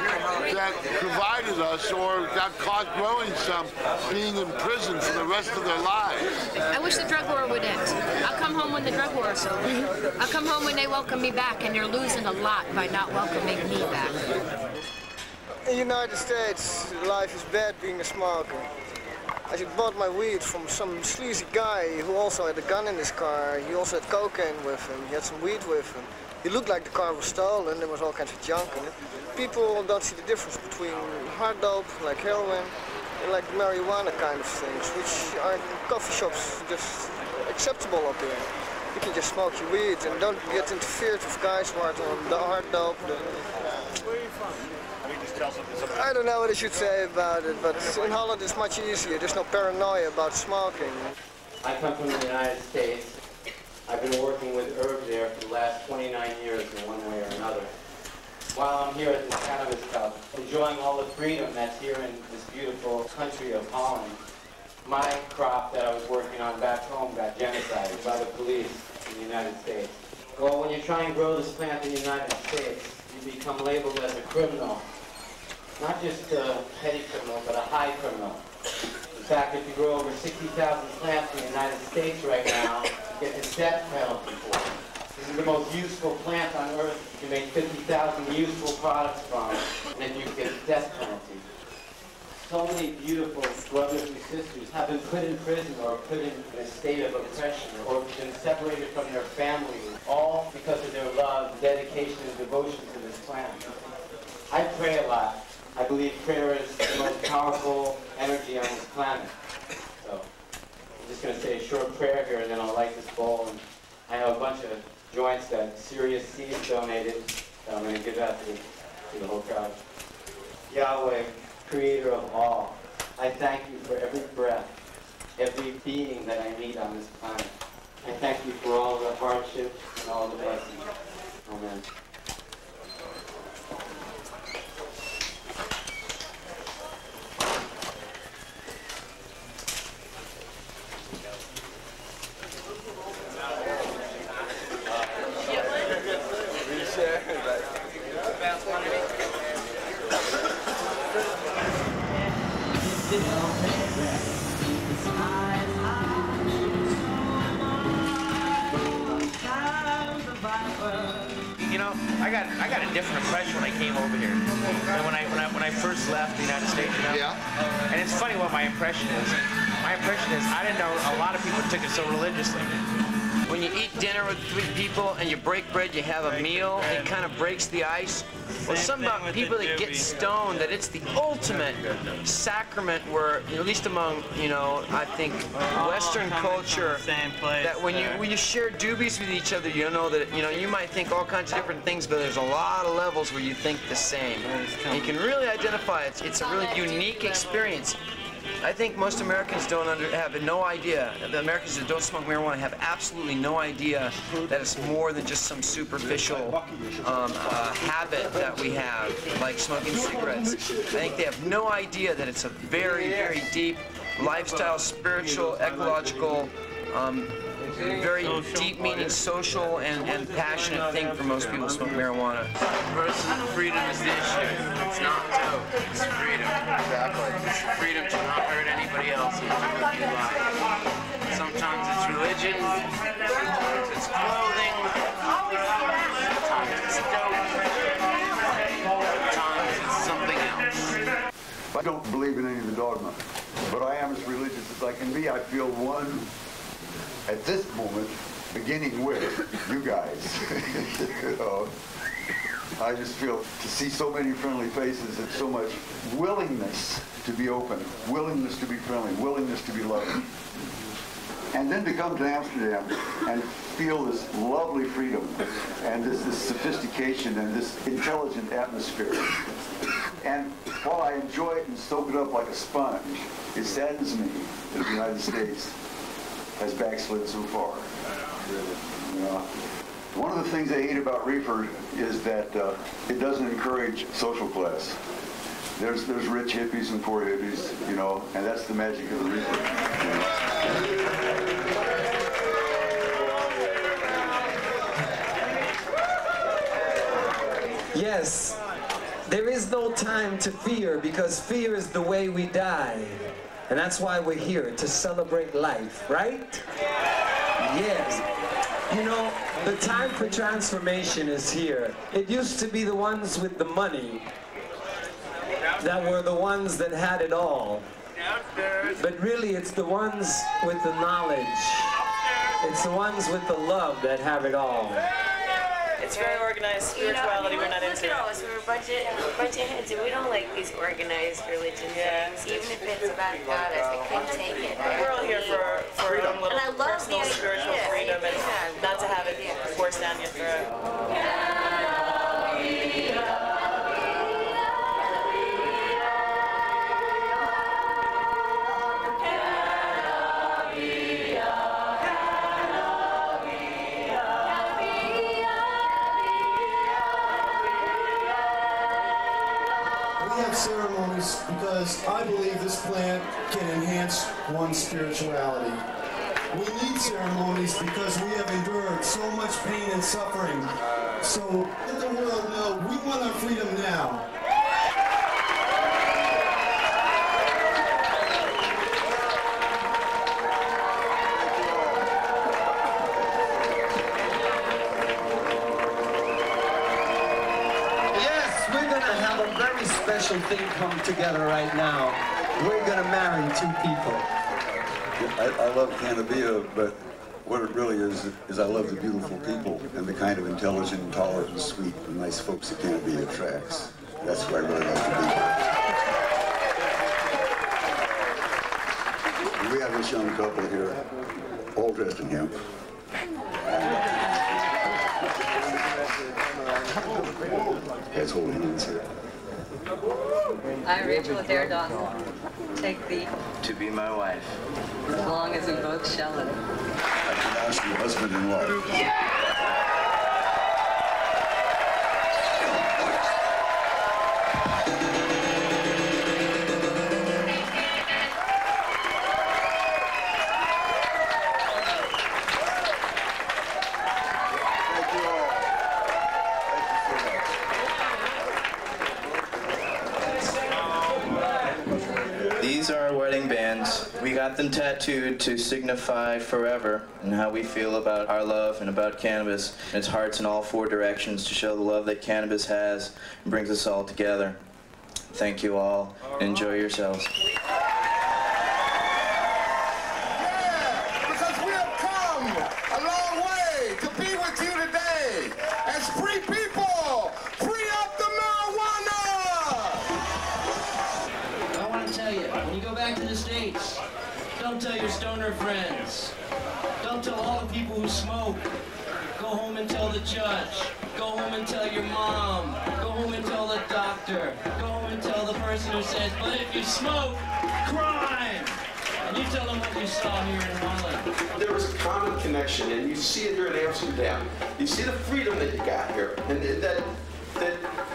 that provided us or got caught growing some being in prison for the rest of their lives. I wish the drug war would end. I'll come home when the drug war is over. I'll come home when they welcome me back, and they're losing a lot by not welcoming me back. In the United States, life is bad being a smoker. I bought my weed from some sleazy guy who also had a gun in his car. He also had cocaine with him. He had some weed with him. It looked like the car was stolen. There was all kinds of junk in it. People don't see the difference between hard dope, like heroin, and like marijuana kind of things, which are in coffee shops just acceptable up here. You can just smoke your weed and don't get interfered with guys who are on the hard dope. I don't know what I should say about it, but in Holland it's much easier. There's no paranoia about smoking. I come from the United States. I've been working with herbs there for the last 29 years in one way or another. While I'm here at the Cannabis Cup, enjoying all the freedom that's here in this beautiful country of Holland, my crop that I was working on back home got genocided by the police in the United States. Well, when you try and grow this plant in the United States, you become labeled as a criminal. Not just a petty criminal, but a high criminal. In fact, if you grow over 60,000 plants in the United States right now, you get the death penalty for it. This is the most useful plant on earth. You can make 50,000 useful products from it, and you get a death penalty. So many beautiful brothers and sisters have been put in prison or put in a state of oppression or been separated from their families, all because of their love, dedication, and devotion to this plant. I pray a lot. I believe prayer is the most powerful energy on this planet. So I'm just going to say a short prayer here, and then I'll light this bowl. And I have a bunch of joints that Sensi Seed donated that I'm going to give out to the whole crowd. Yahweh, creator of all, I thank you for every breath, every being that I meet on this planet. I thank you for all the hardships and all the blessings. Amen. You know, I got a different impression when I came over here than when I first left the United States. You know? Yeah. And it's funny what my impression is. My impression is I didn't know a lot of people took it so religiously. When you eat dinner with 3 people and you break bread, you have a meal, it kind of breaks the ice. Well, something about people that get stoned, that it's the ultimate sacrament where, at least among, you know, I think Western culture, that when you share doobies with each other, you know that, you know, you might think all kinds of different things, but there's a lot of levels where you think the same. And you can really identify it. It's a really unique experience. I think most Americans have no idea. The Americans that don't smoke marijuana have absolutely no idea that it's more than just some superficial habit that we have, like smoking cigarettes. I think they have no idea that it's a very, very deep lifestyle, spiritual, ecological, very deep meaning, social and passionate thing for most people who smoke marijuana. Personal freedom is the issue. It's not dope. It's freedom. Exactly. It's freedom to not hurt anybody else and do what you like. Sometimes it's religion. Sometimes it's clothing. Sometimes it's dope. Sometimes it's something else. I don't believe in any of the dogma, but I am as religious as I can be. I feel one at this moment, beginning with you guys. You know, I just feel to see so many friendly faces and so much willingness to be open, willingness to be friendly, willingness to be loving. And then to come to Amsterdam and feel this lovely freedom and this sophistication and this intelligent atmosphere. And while I enjoy it and soak it up like a sponge, it saddens me that the United States has backslid so far. You know, one of the things I hate about reefer is that it doesn't encourage social class. There's rich hippies and poor hippies, you know, and that's the magic of the reefer. You know? Yes, there is no time to fear because fear is the way we die. And that's why we're here, to celebrate life, right? Yes. You know, the time for transformation is here. It used to be the ones with the money that were the ones that had it all. But really, it's the ones with the knowledge. It's the ones with the love that have it all. It's very organized spirituality, we're not into it. Look at us, we're a bunch of heads, and we don't like these organized religion things. Even if it's about God, I couldn't take it. We're all here for our own little personal spiritual freedom and not to have it forced down your throat. Ceremonies because I believe this plant can enhance one's spirituality. We need ceremonies because we have endured so much pain and suffering. So let the world know we want our freedom now. special thing come together right now. We're gonna marry two people. I love Cannabia, but what it really is I love the beautiful people and the kind of intelligent, and tolerant, and sweet, and nice folks that Cannabia attracts. That's who I really like to be. We have this young couple here, all dressed in hemp. Let's hold hands here. I, Rachel Adair Dawson, take thee To be my wife. as long as we both shall live. I pronounce you husband-in-law. These are our wedding bands. We got them tattooed to signify forever and how we feel about our love and about cannabis. And its hearts in all four directions to show the love that cannabis has and brings us all together. Thank you all and enjoy yourselves. Because we have come a long way to be with you today as free people. Free up the marijuana! I want to tell you, when you go back to the States, don't tell your stoner friends. Don't tell all the people who smoke. Go home and tell the judge. Go home and tell your mom. Go home and tell the doctor. Go home and tell the person who says, but if you smoke, crime! And you tell them what you saw here in Holland. There was a common connection, and you see it here in Amsterdam. You see the freedom that you got here, and that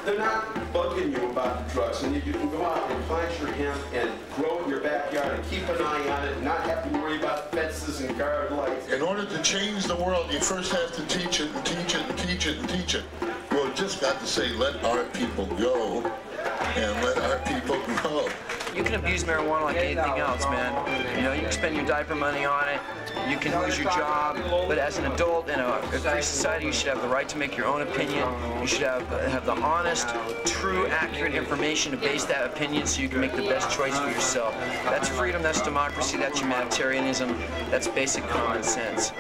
they're not bugging you about the drugs, and you can go out and plant your hemp and grow it in your backyard and keep an eye on it and not have to worry about fences and guard lights. In order to change the world, you first have to teach it and teach it and teach it and teach it. Well, just got to say, let our people go, and let our people grow. You can abuse marijuana like anything else, man. You know, you can spend your diaper money on it, you can lose your job, but as an adult in a free society, you should have the right to make your own opinion. You should have the honest, true, accurate information to base that opinion so you can make the best choice for yourself. That's freedom, that's democracy, that's humanitarianism, that's basic common sense.